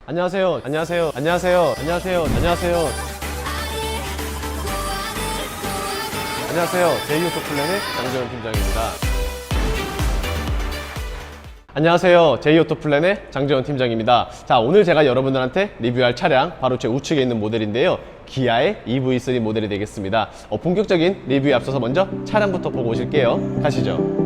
안녕하세요. 안녕하세요. 안녕하세요. 안녕하세요. 안녕하세요. 안녕하세요. 제이오토플랜의 장재원 팀장입니다. 안녕하세요. 제이오토플랜의 장재원 팀장입니다. 자, 오늘 제가 여러분들한테 리뷰할 차량 바로 제 우측에 있는 모델인데요. 기아의 EV3 모델이 되겠습니다. 본격적인 리뷰에 앞서서 먼저 차량부터 보고 오실게요. 가시죠.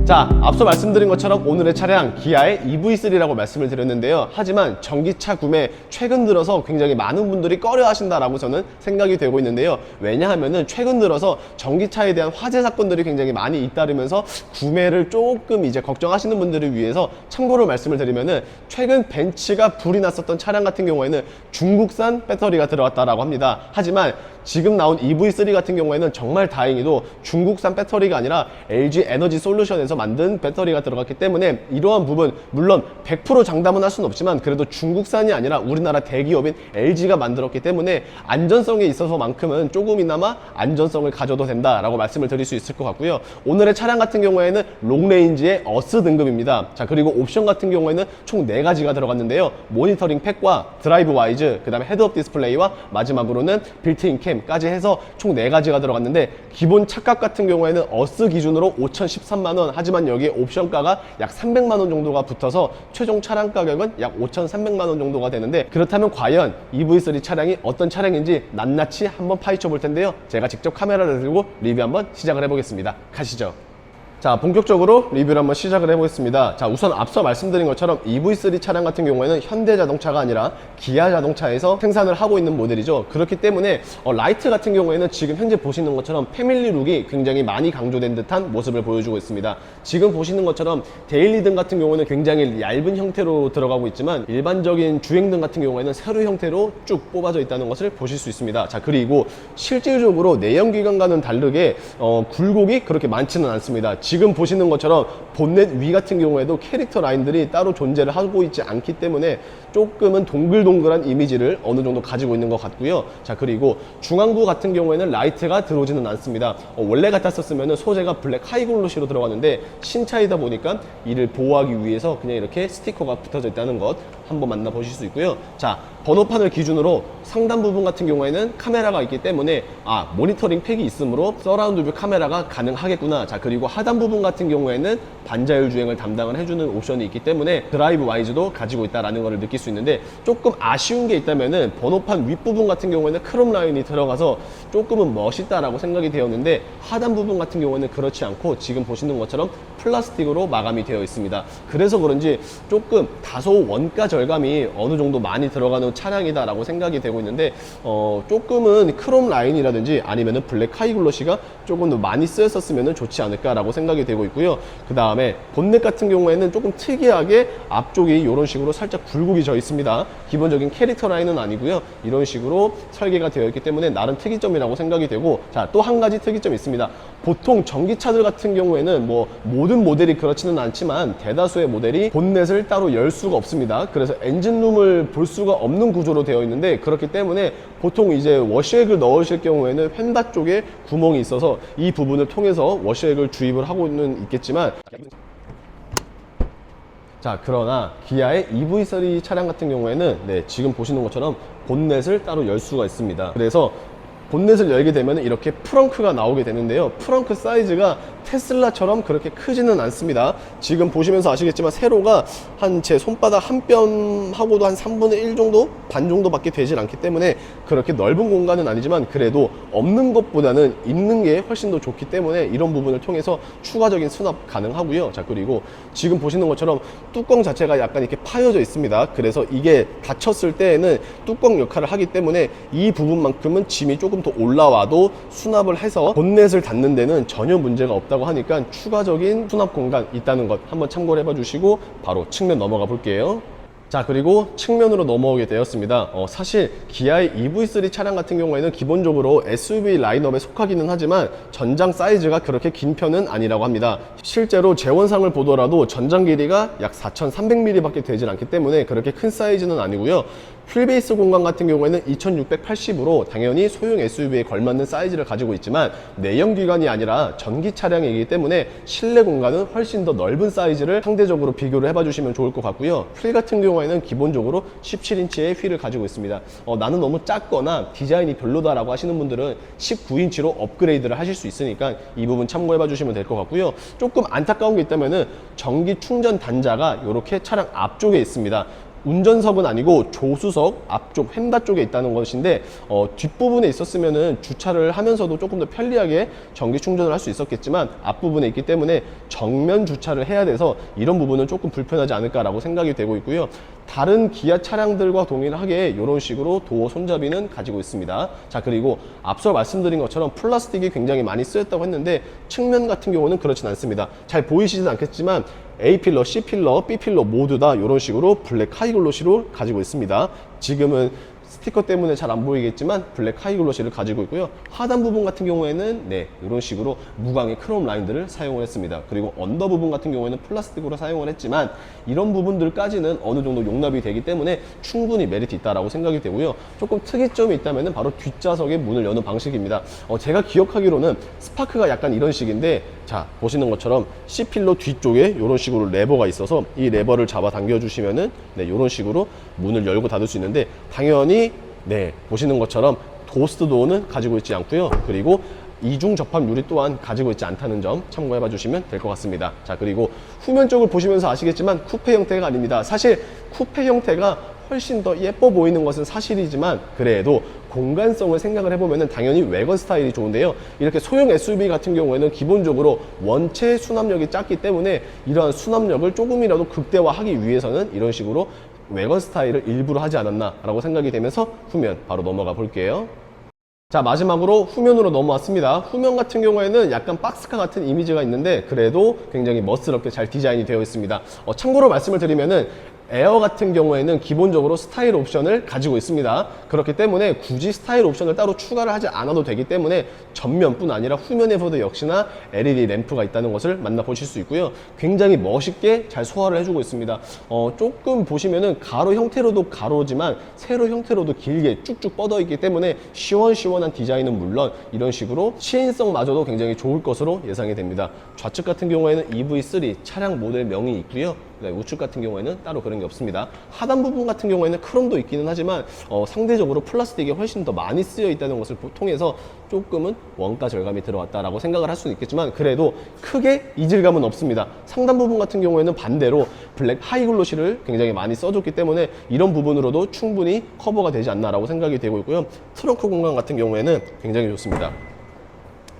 자, 앞서 말씀드린 것처럼 오늘의 차량 기아의 EV3라고 말씀을 드렸는데요. 하지만 전기차 구매 최근 들어서 굉장히 많은 분들이 꺼려 하신다라고 저는 생각이 되고 있는데요. 왜냐하면은 최근 들어서 전기차에 대한 화재 사건들이 굉장히 많이 잇따르면서 구매를 조금 이제 걱정하시는 분들을 위해서 참고로 말씀을 드리면은 최근 벤츠가 불이 났었던 차량 같은 경우에는 중국산 배터리가 들어갔다라고 합니다. 하지만 지금 나온 EV3 같은 경우에는 정말 다행히도 중국산 배터리가 아니라 LG 에너지 솔루션에서 만든 배터리가 들어갔기 때문에 이러한 부분, 물론 100% 장담은 할 수는 없지만 그래도 중국산이 아니라 우리나라 대기업인 LG가 만들었기 때문에 안전성에 있어서만큼은 조금이나마 안전성을 가져도 된다라고 말씀을 드릴 수 있을 것 같고요. 오늘의 차량 같은 경우에는 롱레인지의 어스 등급입니다. 자, 그리고 옵션 같은 경우에는 총 4가지가 들어갔는데요. 모니터링 팩과 드라이브 와이즈, 그 다음에 헤드업 디스플레이와 마지막으로는 빌트인 캠까지 해서 총 4가지가 들어갔는데, 기본 착각 같은 경우에는 어스 기준으로 5,013만원, 하지만 여기에 옵션가가 약 300만원 정도가 붙어서 최종 차량 가격은 약 5,300만원 정도가 되는데, 그렇다면 과연 EV3 차량이 어떤 차량인지 낱낱이 한번 파헤쳐 볼 텐데요. 제가 직접 카메라를 들고 리뷰 한번 시작을 해보겠습니다. 가시죠. 자, 본격적으로 리뷰를 한번 시작을 해보겠습니다. 자, 우선 앞서 말씀드린 것처럼 EV3 차량 같은 경우에는 현대자동차가 아니라 기아자동차에서 생산을 하고 있는 모델이죠. 그렇기 때문에 라이트 같은 경우에는 지금 현재 보시는 것처럼 패밀리 룩이 굉장히 많이 강조된 듯한 모습을 보여주고 있습니다. 지금 보시는 것처럼 데일리등 같은 경우는 굉장히 얇은 형태로 들어가고 있지만 일반적인 주행등 같은 경우에는 세로 형태로 쭉 뽑아져 있다는 것을 보실 수 있습니다. 자, 그리고 실질적으로 내연기관과는 다르게 굴곡이 그렇게 많지는 않습니다. 지금 보시는 것처럼 본넷 위 같은 경우에도 캐릭터 라인들이 따로 존재를 하고 있지 않기 때문에 조금은 동글동글한 이미지를 어느 정도 가지고 있는 것 같고요. 자, 그리고 중앙부 같은 경우에는 라이트가 들어오지는 않습니다. 원래 같았었으면 소재가 블랙 하이글로시로 들어갔는데 신차이다 보니까 이를 보호하기 위해서 그냥 이렇게 스티커가 붙어져 있다는 것 한번 만나보실 수 있고요. 자, 번호판을 기준으로 상단 부분 같은 경우에는 카메라가 있기 때문에 모니터링 팩이 있으므로 서라운드 뷰 카메라가 가능하겠구나. 자, 그리고 하단 부분 같은 경우에는 반자율 주행을 담당을 해주는 옵션이 있기 때문에 드라이브 와이즈도 가지고 있다는 것을 느낄 수 있는데, 조금 아쉬운 게 있다면은 번호판 윗부분 같은 경우에는 크롬 라인이 들어가서 조금은 멋있다라고 생각이 되었는데, 하단 부분 같은 경우에는 그렇지 않고 지금 보시는 것처럼 플라스틱으로 마감이 되어 있습니다. 그래서 그런지 조금 다소 원가 절감이 어느 정도 많이 들어가는 차량이다 라고 생각이 되고 있는데, 조금은 크롬 라인이라든지 아니면은 블랙 하이글로시가 조금 더 많이 쓰였었으면 좋지 않을까 라고 생각이 되고 있고요. 그 다음에 본넷 같은 경우에는 조금 특이하게 앞쪽이 이런 식으로 살짝 굴곡이 져 있습니다. 기본적인 캐릭터 라인은 아니고요. 이런 식으로 설계가 되어 있기 때문에 나름 특이점이라고 생각이 되고, 자, 또 한 가지 특이점이 있습니다. 보통 전기차들 같은 경우에는 뭐 모든 모델이 그렇지는 않지만 대다수의 모델이 본넷을 따로 열 수가 없습니다. 그래서 엔진룸을 볼 수가 없는 구조로 되어 있는데, 그렇기 때문에 보통 이제 워시액을 넣으실 경우에는 휀다 쪽에 구멍이 있어서 이 부분을 통해서 워시액을 주입을 하고는 있겠지만, 자, 그러나 기아의 EV3 차량 같은 경우에는 지금 보시는 것처럼 본넷을 따로 열 수가 있습니다. 그래서 본넷을 열게 되면 이렇게 프렁크가 나오게 되는데요. 프렁크 사이즈가 테슬라처럼 그렇게 크지는 않습니다. 지금 보시면서 아시겠지만 세로가 한 제 손바닥 한 뼘하고도 한 3분의 1 정도? 반 정도밖에 되질 않기 때문에 그렇게 넓은 공간은 아니지만 그래도 없는 것보다는 있는 게 훨씬 더 좋기 때문에 이런 부분을 통해서 추가적인 수납 가능하고요. 자, 그리고 지금 보시는 것처럼 뚜껑 자체가 약간 이렇게 파여져 있습니다. 그래서 이게 닫혔을 때에는 뚜껑 역할을 하기 때문에 이 부분만큼은 짐이 조금 더 올라와도 수납을 해서 본넷을 닫는 데는 전혀 문제가 없다고 하니까 추가적인 수납 공간 있다는 것 한번 참고를 해봐 주시고 바로 측면 넘어가 볼게요. 자, 그리고 측면으로 넘어오게 되었습니다. 사실 기아의 EV3 차량 같은 경우에는 기본적으로 SUV 라인업에 속하기는 하지만 전장 사이즈가 그렇게 긴 편은 아니라고 합니다. 실제로 재원상을 보더라도 전장 길이가 약 4,300mm 밖에 되질 않기 때문에 그렇게 큰 사이즈는 아니고요. 휠베이스 공간 같은 경우에는 2680으로 당연히 소형 SUV에 걸맞는 사이즈를 가지고 있지만 내연기관이 아니라 전기 차량이기 때문에 실내 공간은 훨씬 더 넓은 사이즈를 상대적으로 비교를 해봐 주시면 좋을 것 같고요. 휠 같은 경우에는 기본적으로 17인치의 휠을 가지고 있습니다. 나는 너무 작거나 디자인이 별로다라고 하시는 분들은 19인치로 업그레이드를 하실 수 있으니까 이 부분 참고해봐 주시면 될 것 같고요. 조금 안타까운 게 있다면은 전기 충전 단자가 이렇게 차량 앞쪽에 있습니다. 운전석은 아니고 조수석 앞쪽 휀다 쪽에 있다는 것인데 뒷부분에 있었으면은 주차를 하면서도 조금 더 편리하게 전기 충전을 할 수 있었겠지만 앞부분에 있기 때문에 정면 주차를 해야 돼서 이런 부분은 조금 불편하지 않을까라고 생각이 되고 있고요. 다른 기아 차량들과 동일하게 이런 식으로 도어 손잡이는 가지고 있습니다. 자, 그리고 앞서 말씀드린 것처럼 플라스틱이 굉장히 많이 쓰였다고 했는데 측면 같은 경우는 그렇진 않습니다. 잘 보이시진 않겠지만 A필러, C필러, B필러 모두 다 이런 식으로 블랙 하이글로시로 가지고 있습니다. 지금은 스티커 때문에 잘 안 보이겠지만 블랙 하이글로시를 가지고 있고요. 하단 부분 같은 경우에는 이런 식으로 무광의 크롬 라인들을 사용을 했습니다. 그리고 언더 부분 같은 경우에는 플라스틱으로 사용을 했지만 이런 부분들까지는 어느 정도 용납이 되기 때문에 충분히 메리트 있다라고 생각이 되고요. 조금 특이점이 있다면 바로 뒷좌석의 문을 여는 방식입니다. 제가 기억하기로는 스파크가 약간 이런 식인데, 자, 보시는 것처럼 C필러 뒤쪽에 이런 식으로 레버가 있어서 이 레버를 잡아 당겨 주시면은 이런 식으로 문을 열고 닫을 수 있는데, 당연히 보시는 것처럼 고스트 도어는 가지고 있지 않고요. 그리고 이중 접합 유리 또한 가지고 있지 않다는 점 참고해 봐 주시면 될 것 같습니다. 자, 그리고 후면 쪽을 보시면서 아시겠지만 쿠페 형태가 아닙니다. 사실 쿠페 형태가 훨씬 더 예뻐 보이는 것은 사실이지만 그래도 공간성을 생각을 해보면 당연히 외관 스타일이 좋은데요. 이렇게 소형 SUV 같은 경우에는 기본적으로 원체 수납력이 작기 때문에 이러한 수납력을 조금이라도 극대화하기 위해서는 이런 식으로 외관 스타일을 일부러 하지 않았나 라고 생각이 되면서 후면 바로 넘어가 볼게요. 자, 마지막으로 후면으로 넘어왔습니다. 후면 같은 경우에는 약간 박스카 같은 이미지가 있는데 그래도 굉장히 멋스럽게 잘 디자인이 되어 있습니다. 참고로 말씀을 드리면은 에어 같은 경우에는 기본적으로 스타일 옵션을 가지고 있습니다. 그렇기 때문에 굳이 스타일 옵션을 따로 추가를 하지 않아도 되기 때문에 전면뿐 아니라 후면에서도 역시나 LED 램프가 있다는 것을 만나보실 수 있고요. 굉장히 멋있게 잘 소화를 해주고 있습니다. 조금 보시면은 가로 형태로도 가로지만 세로 형태로도 길게 쭉쭉 뻗어 있기 때문에 시원시원한 디자인은 물론 이런 식으로 시인성마저도 굉장히 좋을 것으로 예상이 됩니다. 좌측 같은 경우에는 EV3 차량 모델명이 있고요. 우측 같은 경우에는 따로 그런 게 없습니다. 하단 부분 같은 경우에는 크롬도 있기는 하지만 상대적으로 플라스틱이 훨씬 더 많이 쓰여 있다는 것을 통해서 조금은 원가 절감이 들어왔다라고 생각을 할 수는 있겠지만 그래도 크게 이질감은 없습니다. 상단 부분 같은 경우에는 반대로 블랙 하이글로시를 굉장히 많이 써줬기 때문에 이런 부분으로도 충분히 커버가 되지 않나라고 생각이 되고 있고요. 트렁크 공간 같은 경우에는 굉장히 좋습니다.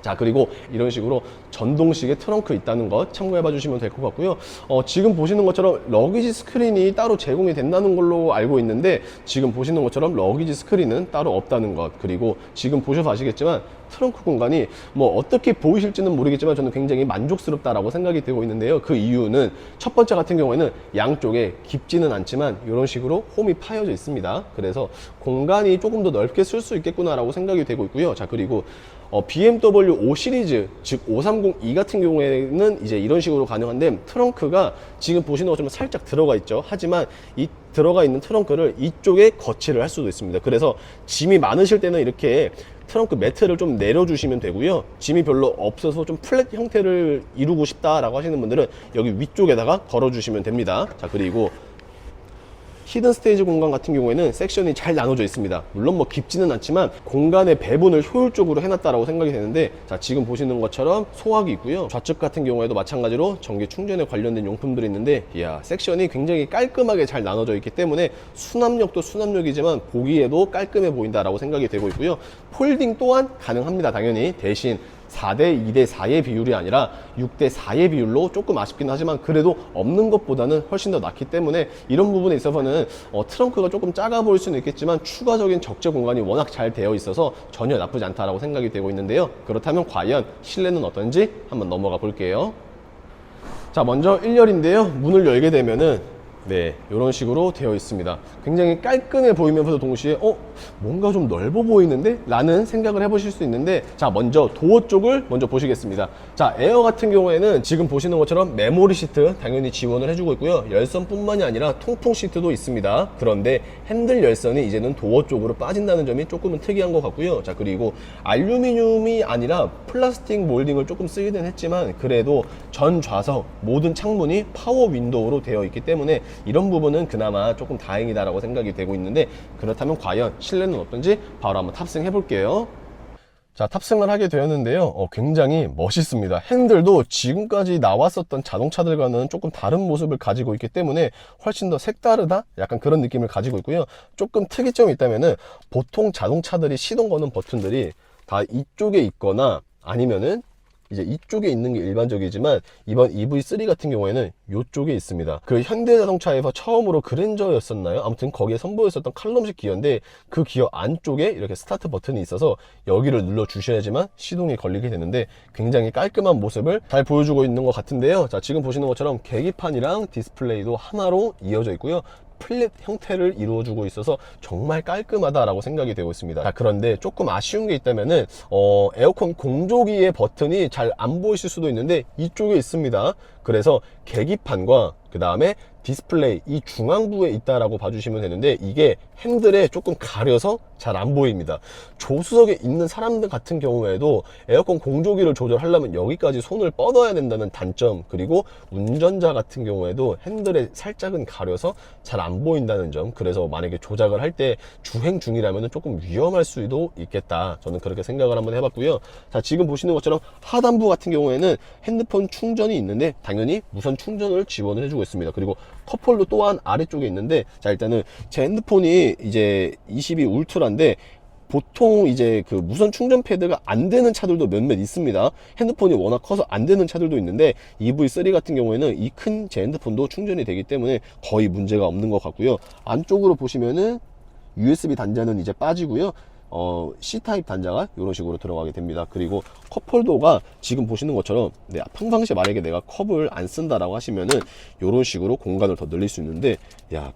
자, 그리고 이런 식으로 전동식의 트렁크 있다는 것 참고해 봐 주시면 될 것 같고요. 지금 보시는 것처럼 러기지 스크린이 따로 제공이 된다는 걸로 알고 있는데 지금 보시는 것처럼 러기지 스크린은 따로 없다는 것, 그리고 지금 보셔서 아시겠지만 트렁크 공간이 뭐 어떻게 보이실지는 모르겠지만 저는 굉장히 만족스럽다라고 생각이 되고 있는데요. 그 이유는 첫 번째 같은 경우에는 양쪽에 깊지는 않지만 이런 식으로 홈이 파여져 있습니다. 그래서 공간이 조금 더 넓게 쓸 수 있겠구나라고 생각이 되고 있고요. 자, 그리고 BMW 5 시리즈 즉 530e 같은 경우에는 이제 이런 식으로 가능한데 트렁크가 지금 보시는 것처럼 살짝 들어가 있죠. 하지만 이 들어가 있는 트렁크를 이쪽에 거치를 할 수도 있습니다. 그래서 짐이 많으실 때는 이렇게 트렁크 매트를 좀 내려주시면 되고요. 짐이 별로 없어서 좀 플랫 형태를 이루고 싶다라고 하시는 분들은 여기 위쪽에다가 걸어주시면 됩니다. 자, 그리고 히든 스테이지 공간 같은 경우에는 섹션이 잘 나눠져 있습니다. 물론 뭐 깊지는 않지만 공간의 배분을 효율적으로 해놨다라고 생각이 되는데, 자, 지금 보시는 것처럼 소화기 있고요. 좌측 같은 경우에도 마찬가지로 전기 충전에 관련된 용품들이 있는데, 이야, 섹션이 굉장히 깔끔하게 잘 나눠져 있기 때문에 수납력도 수납력이지만 보기에도 깔끔해 보인다라고 생각이 되고 있고요. 폴딩 또한 가능합니다. 당연히. 대신 4대 2대 4의 비율이 아니라 6대 4의 비율로 조금 아쉽긴 하지만 그래도 없는 것보다는 훨씬 더 낫기 때문에 이런 부분에 있어서는 트렁크가 조금 작아 보일 수는 있겠지만 추가적인 적재 공간이 워낙 잘 되어 있어서 전혀 나쁘지 않다라고 생각이 되고 있는데요. 그렇다면 과연 실내는 어떤지 한번 넘어가 볼게요. 자, 먼저 1열인데요. 문을 열게 되면은 네, 이런 식으로 되어 있습니다. 굉장히 깔끔해 보이면서도 동시에 뭔가 좀 넓어 보이는데? 라는 생각을 해보실 수 있는데, 자, 먼저 도어 쪽을 먼저 보시겠습니다. 자, 에어 같은 경우에는 지금 보시는 것처럼 메모리 시트 당연히 지원을 해주고 있고요. 열선뿐만이 아니라 통풍 시트도 있습니다. 그런데 핸들 열선이 이제는 도어 쪽으로 빠진다는 점이 조금은 특이한 것 같고요. 자, 그리고 알루미늄이 아니라 플라스틱 몰딩을 조금 쓰이긴 했지만, 그래도 전 좌석 모든 창문이 파워 윈도우로 되어 있기 때문에 이런 부분은 그나마 조금 다행이다라고 생각이 되고 있는데, 그렇다면 과연 실내는 어떤지 바로 한번 탑승해 볼게요. 자, 탑승을 하게 되었는데요. 굉장히 멋있습니다. 핸들도 지금까지 나왔었던 자동차들과는 조금 다른 모습을 가지고 있기 때문에 훨씬 더 색다르다? 약간 그런 느낌을 가지고 있고요. 조금 특이점이 있다면은, 보통 자동차들이 시동 거는 버튼들이 다 이쪽에 있거나 아니면은 이제 이쪽에 있는 게 일반적이지만, 이번 EV3 같은 경우에는 이쪽에 있습니다. 그 현대자동차에서 처음으로 그랜저였었나요? 아무튼 거기에 선보였었던 칼럼식 기어인데, 그 기어 안쪽에 이렇게 스타트 버튼이 있어서 여기를 눌러 주셔야지만 시동이 걸리게 되는데, 굉장히 깔끔한 모습을 잘 보여주고 있는 것 같은데요. 자, 지금 보시는 것처럼 계기판이랑 디스플레이도 하나로 이어져 있고요. 플랫 형태를 이루어주고 있어서 정말 깔끔하다라고 생각이 되고 있습니다. 자, 그런데 조금 아쉬운 게 있다면은 에어컨 공조기의 버튼이 잘 안 보이실 수도 있는데 이쪽에 있습니다. 그래서 계기판과 그 다음에 디스플레이 이 중앙부에 있다라고 봐주시면 되는데, 이게 핸들에 조금 가려서 잘 안 보입니다. 조수석에 있는 사람들 같은 경우에도 에어컨 공조기를 조절하려면 여기까지 손을 뻗어야 된다는 단점, 그리고 운전자 같은 경우에도 핸들에 살짝은 가려서 잘 안 보인다는 점, 그래서 만약에 조작을 할 때 주행 중이라면 조금 위험할 수도 있겠다, 저는 그렇게 생각을 한번 해봤고요. 자, 지금 보시는 것처럼 하단부 같은 경우에는 핸드폰 충전이 있는데 당연히 무선 충전을 지원을 해주고 있습니다. 그리고 컵홀더 또한 아래쪽에 있는데, 자, 일단은 제 핸드폰이 이제 22 울트라인데 보통 이제 그 무선 충전 패드가 안 되는 차들도 몇몇 있습니다. 핸드폰이 워낙 커서 안 되는 차들도 있는데, EV3 같은 경우에는 이 큰 제 핸드폰도 충전이 되기 때문에 거의 문제가 없는 것 같고요. 안쪽으로 보시면은 USB 단자는 이제 빠지고요. C타입 단자가 이런 식으로 들어가게 됩니다. 그리고 컵홀더가 지금 보시는 것처럼, 평상시에 만약에 내가 컵을 안 쓴다라고 하시면은 이런 식으로 공간을 더 늘릴 수 있는데,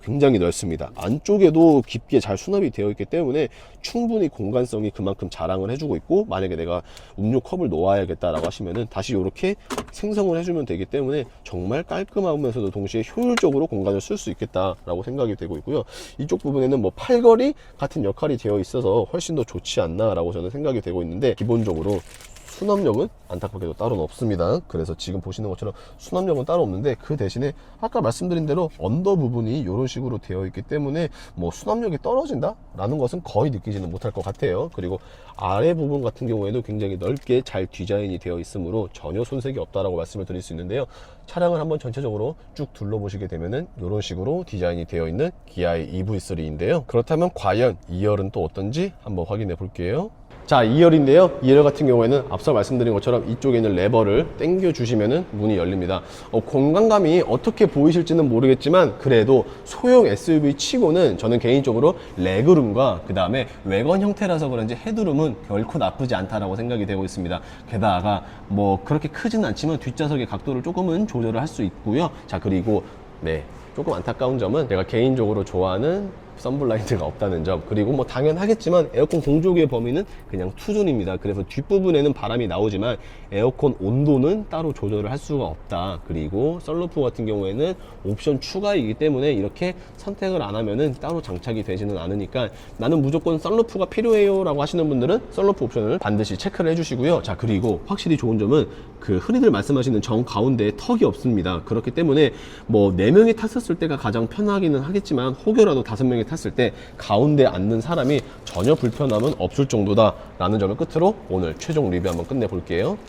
굉장히 넓습니다. 안쪽에도 깊게 잘 수납이 되어 있기 때문에 충분히 공간성이 그만큼 자랑을 해주고 있고, 만약에 내가 음료 컵을 놓아야겠다라고 하시면은 다시 이렇게 생성을 해주면 되기 때문에 정말 깔끔하면서도 동시에 효율적으로 공간을 쓸 수 있겠다라고 생각이 되고 있고요. 이쪽 부분에는 뭐 팔걸이 같은 역할이 되어 있어서 훨씬 더 좋지 않나라고 저는 생각이 되고 있는데, 기본적으로 수납력은 안타깝게도 따로는 없습니다. 그래서 지금 보시는 것처럼 수납력은 따로 없는데, 그 대신에 아까 말씀드린 대로 언더 부분이 이런 식으로 되어 있기 때문에 뭐 수납력이 떨어진다? 라는 것은 거의 느끼지는 못할 것 같아요. 그리고 아래 부분 같은 경우에도 굉장히 넓게 잘 디자인이 되어 있으므로 전혀 손색이 없다라고 말씀을 드릴 수 있는데요. 차량을 한번 전체적으로 쭉 둘러보시게 되면은 이런 식으로 디자인이 되어 있는 기아의 EV3인데요. 그렇다면 과연 2열은 또 어떤지 한번 확인해 볼게요. 자, 2열인데요. 2열 같은 경우에는 앞서 말씀드린 것처럼 이쪽에 있는 레버를 당겨 주시면은 문이 열립니다. 공간감이 어떻게 보이실지는 모르겠지만, 그래도 소형 SUV 치고는 저는 개인적으로 레그룸과 그 다음에 외관 형태라서 그런지 헤드룸은 결코 나쁘지 않다라고 생각이 되고 있습니다. 게다가 뭐 그렇게 크지는 않지만 뒷좌석의 각도를 조금은 조절을 할 수 있고요. 자, 그리고 조금 안타까운 점은 제가 개인적으로 좋아하는 선블라인드가 없다는 점, 그리고 뭐 당연하겠지만 에어컨 공조기의 범위는 그냥 투존입니다. 그래서 뒷부분에는 바람이 나오지만 에어컨 온도는 따로 조절을 할 수가 없다. 그리고 썬루프 같은 경우에는 옵션 추가이기 때문에 이렇게 선택을 안 하면은 따로 장착이 되지는 않으니까, 나는 무조건 썬루프가 필요해요 라고 하시는 분들은 썬루프 옵션을 반드시 체크를 해주시고요. 자, 그리고 확실히 좋은 점은 그 흔히들 말씀하시는 정 가운데에 턱이 없습니다. 그렇기 때문에 뭐 4명이 탔었을 때가 가장 편하기는 하겠지만, 혹여라도 5명이 탔을 때 가운데 앉는 사람이 전혀 불편함은 없을 정도다 라는 점을 끝으로 오늘 최종 리뷰 한번 끝내볼게요.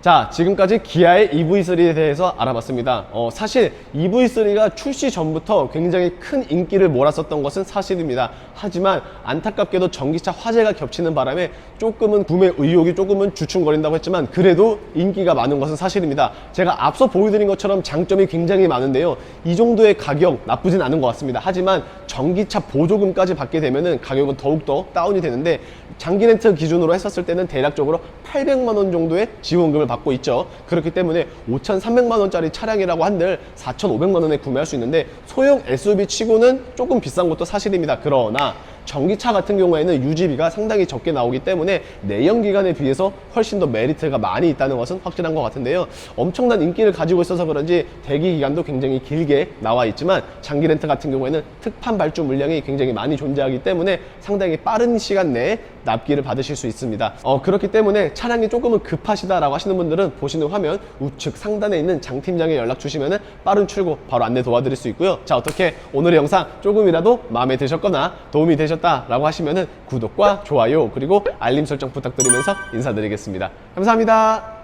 자, 지금까지 기아의 EV3에 대해서 알아봤습니다. 사실 EV3가 출시 전부터 굉장히 큰 인기를 몰았었던 것은 사실입니다. 하지만 안타깝게도 전기차 화재가 겹치는 바람에 조금은 구매 의욕이 조금은 주춤거린다고 했지만, 그래도 인기가 많은 것은 사실입니다. 제가 앞서 보여드린 것처럼 장점이 굉장히 많은데요. 이 정도의 가격 나쁘진 않은 것 같습니다. 하지만 전기차 보조금까지 받게 되면은 가격은 더욱더 다운이 되는데, 장기 렌트 기준으로 했었을 때는 대략적으로 800만 원 정도의 지원금을 받고 있죠. 그렇기 때문에 5,300만 원짜리 차량이라고 한들 4,500만 원에 구매할 수 있는데 소형 SUV 치고는 조금 비싼 것도 사실입니다. 그러나 전기차 같은 경우에는 유지비가 상당히 적게 나오기 때문에 내연기관에 비해서 훨씬 더 메리트가 많이 있다는 것은 확실한 것 같은데요. 엄청난 인기를 가지고 있어서 그런지 대기 기간도 굉장히 길게 나와 있지만 장기 렌트 같은 경우에는 특판 발주 물량이 굉장히 많이 존재하기 때문에 상당히 빠른 시간 내에 납기를 받으실 수 있습니다. 그렇기 때문에 차량이 조금은 급하시다라고 하시는 분들은 보시는 화면 우측 상단에 있는 장 팀장에 연락 주시면 빠른 출고 바로 안내 도와드릴 수 있고요. 자, 어떻게 오늘의 영상 조금이라도 마음에 드셨거나 도움이 되셨다라고 하시면 구독과 좋아요 그리고 알림 설정 부탁드리면서 인사드리겠습니다. 감사합니다.